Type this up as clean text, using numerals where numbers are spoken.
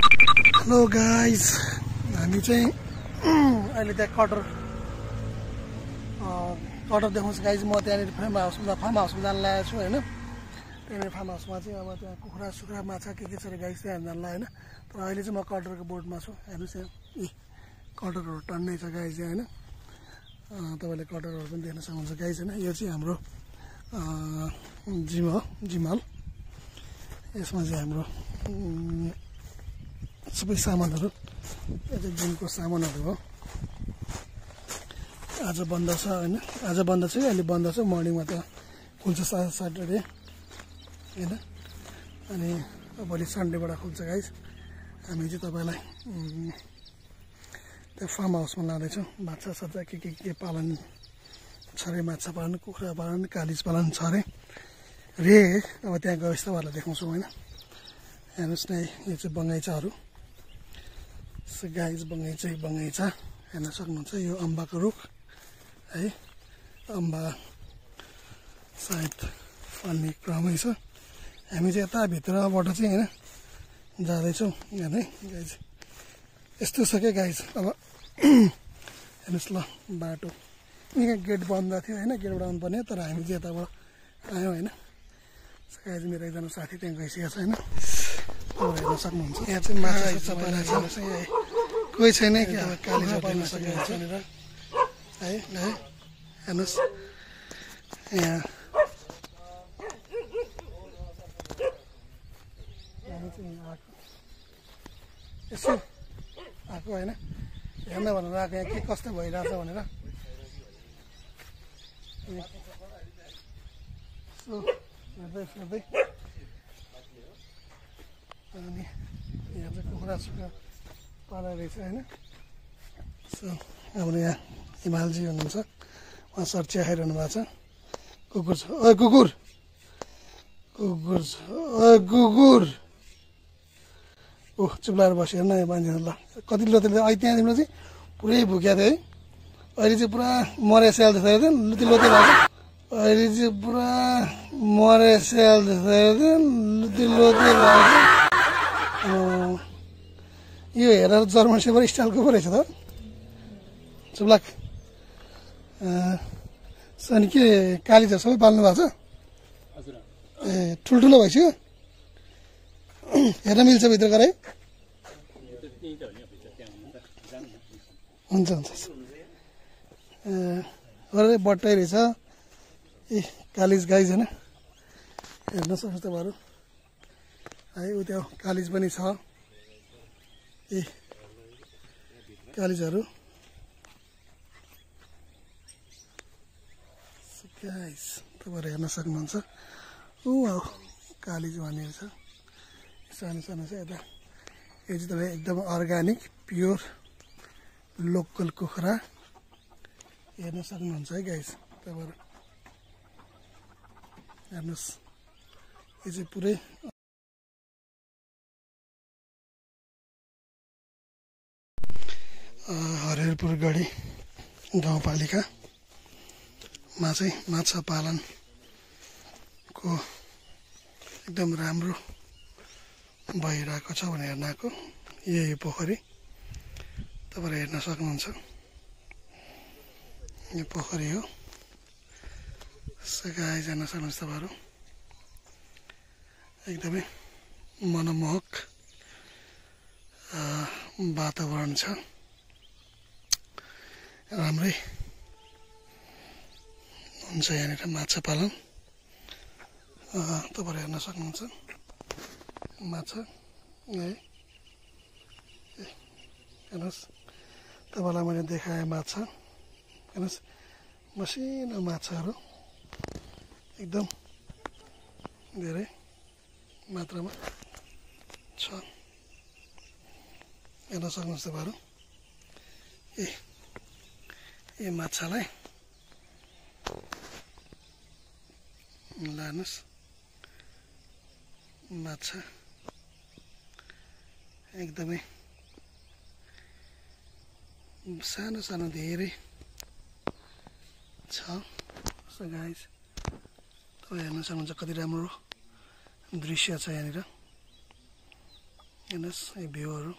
Hello guys, हामी चाहिँ अहिले त्यहाँ कटर देखाउँछु गाइज। म त्यहाँनिर फार्म हाउसमा जान लागेको छु होइन। त्यहाँनिर फार्म हाउसमा चाहिँ अब त्यहाँ कुखुरा सुखुरा माछा के छ गाइज त्यहाँ हेर्न जान्ला होइन। तर अहिले चाहिँ म कटरको बोर्डमा छु। हेर्नुहोस् यहाँ कटरहरू टन्नै छ गाइज होइन। तपाईँले कटरहरू पनि देख्न सक्नुहुन्छ गाइज होइन। यो चाहिँ हाम्रो जिम हो, जिम हल। यसमा चाहिँ हाम्रो सबै सामानहरू, यो चाहिँ जिमको सामानहरू हो। आज बन्द छ होइन, आज बन्द छ, अहिले बन्द छ। मर्निङमा त खुल्छ सटरडे होइन। अनि भोलि सन्डेबाट खुल्छ गाइज। हामी चाहिँ तपाईँलाई त्यो फार्म हाउसमा लाँदैछौँ। माछा साछा के पालन छ अरे, माछा पालन, कुखुरा पालन, कालिज पालन छ अरे रे। अब त्यहाँ गएपछि तपाईँहरूलाई देखाउँछौँ होइन। हेर्नुहोस् न, यो चाहिँ बगैँचाहरू गाइज, बगैँचा हेर्न सक्नुहुन्छ। यो अम्बाको रुख है, अम्बा सायद फल्ने क्रमै छ। हामी चाहिँ यता भित्रबाट चाहिँ होइन जाँदैछौँ यहाँ है गाइज। यस्तो छ क्या गाइज। अब हेर्नुहोस् ल, बाटो यहाँ गेट बन्द थियो होइन, गेटबाट आउनुपर्ने, तर हामी चाहिँ यताबाट आयौँ होइन। गाइज मेरो एकजना साथी त्यहाँ गइसकेको छ होइन, हेर्न सक्नुहुन्छ। यहाँ चाहिँ माछा चपाइरहेको छ यहाँ, कोही छैन कि अब कालिज पाल्न सकेको छ भनेर है। हेर्नुहोस् यहाँ यसो आएको होइन, हेर्न भनेर आएको। यहाँ के कस्तो भइरहेछ भनेर यसो हेर्दै अनि यहाँ चाहिँ कुखुरा सुखुरा पालेको रहेछ होइन। सो हाम्रो यहाँ हिमालजी हुनुहुन्छ, उहाँ सर चिया खाइरहनु भएको छ। कुकुर छ, ओ कुकुर कुकुर छ, ओ कुकुर। ओह चुप्लाएर बस्यो हेर्न यो मान्छे। ल कति लोते अहिले त्यहाँ तिम्रो चाहिँ पुरै भुक्या थियो है। अहिले चाहिँ पुरा मरे स्याल जस्तो थियो, लुती लोते भएको। अहिले चाहिँ पुरा मरे स्याल जस्तो थियो, लुती लोते भएको। यो हेरेर जर्मन सेफर स्टाइलको पो रहेछ त। चुप्लाक अनि के कालिजहरू सबै पाल्नु भएको छ? ए ठुल्ठुलो भइसक्यो, हेर्न मिल्छ भित्र गरे। हुन्छ अरे बट्टै रहेछ ए कालिज गाइज होइन। हेर्न सक्छ तपाईँहरू है। उ त्यो कालिज पनि छ ए कालिजहरू गाइज, तपाईँहरू हेर्न सक्नुहुन्छ। ऊ कालिज भनेर छ, सानो सानो छ यता। यो चाहिँ तपाईँ एकदम अर्ग्यानिक प्योर लोकल कुखुरा हेर्न सक्नुहुन्छ है गाइज। तपाईँहरू हेर्नुहोस्, यो चाहिँ पुरै हरिहरपुर गढी गाउँपालिकामा चाहिँ माछा पालनको एकदम राम्रो भइरहेको छ भनेर हेर्न आएको। यही पोखरी तपाईँहरू हेर्न सक्नुहुन्छ, यो पोखरी हो। गाइज हेर्न सक्नुहुन्छ तपाईँहरू, एकदमै मनमोहक वातावरण छ, राम्रै हुन्छ यहाँनिर माछा पालन। तपाईँहरू हेर्न सक्नुहुन्छ माछा है। हेर्नुहोस् तपाईँलाई मैले देखाएँ माछा, हेर्नुहोस् मसिनो माछाहरू एकदम धेरै मात्रामा छ, हेर्न सक्नुहुन्छ तपाईँहरू। यो माछालाई लानुहोस्, माछा एकदमै सानो सानो धेरै छ। सो गाइज तपाईँ हेर्न सक्नुहुन्छ कति राम्रो दृश्य छ यहाँनिर हेर्नुहोस् यो भ्यूहरू